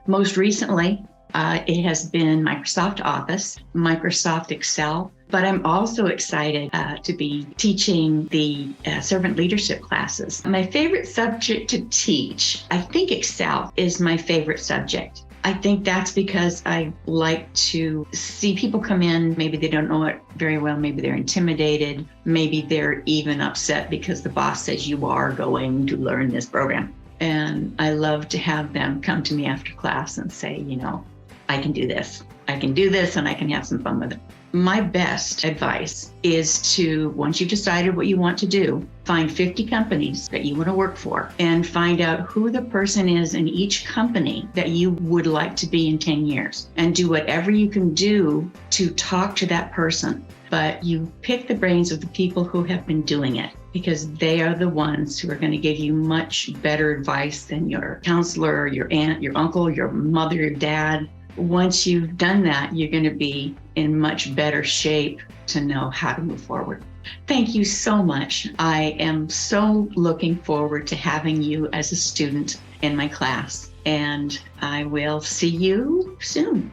Most recently, it has been Microsoft Office, Microsoft Excel, but I'm also excited to be teaching the servant leadership classes. My favorite subject to teach, I think Excel is my favorite subject. I think that's because I like to see people come in, maybe they don't know it very well, maybe they're intimidated, maybe they're even upset because the boss says you are going to learn this program. And I love to have them come to me after class and say, I can do this. I can do this and I can have some fun with it. My best advice is to, once you've decided what you want to do, find 50 companies that you want to work for and find out who the person is in each company that you would like to be in 10 years and do whatever you can do to talk to that person. But you pick the brains of the people who have been doing it because they are the ones who are going to give you much better advice than your counselor, your aunt, your uncle, your mother, your dad. Once you've done that, you're going to be in much better shape to know how to move forward. Thank you so much. I am so looking forward to having you as a student in my class, and I will see you soon.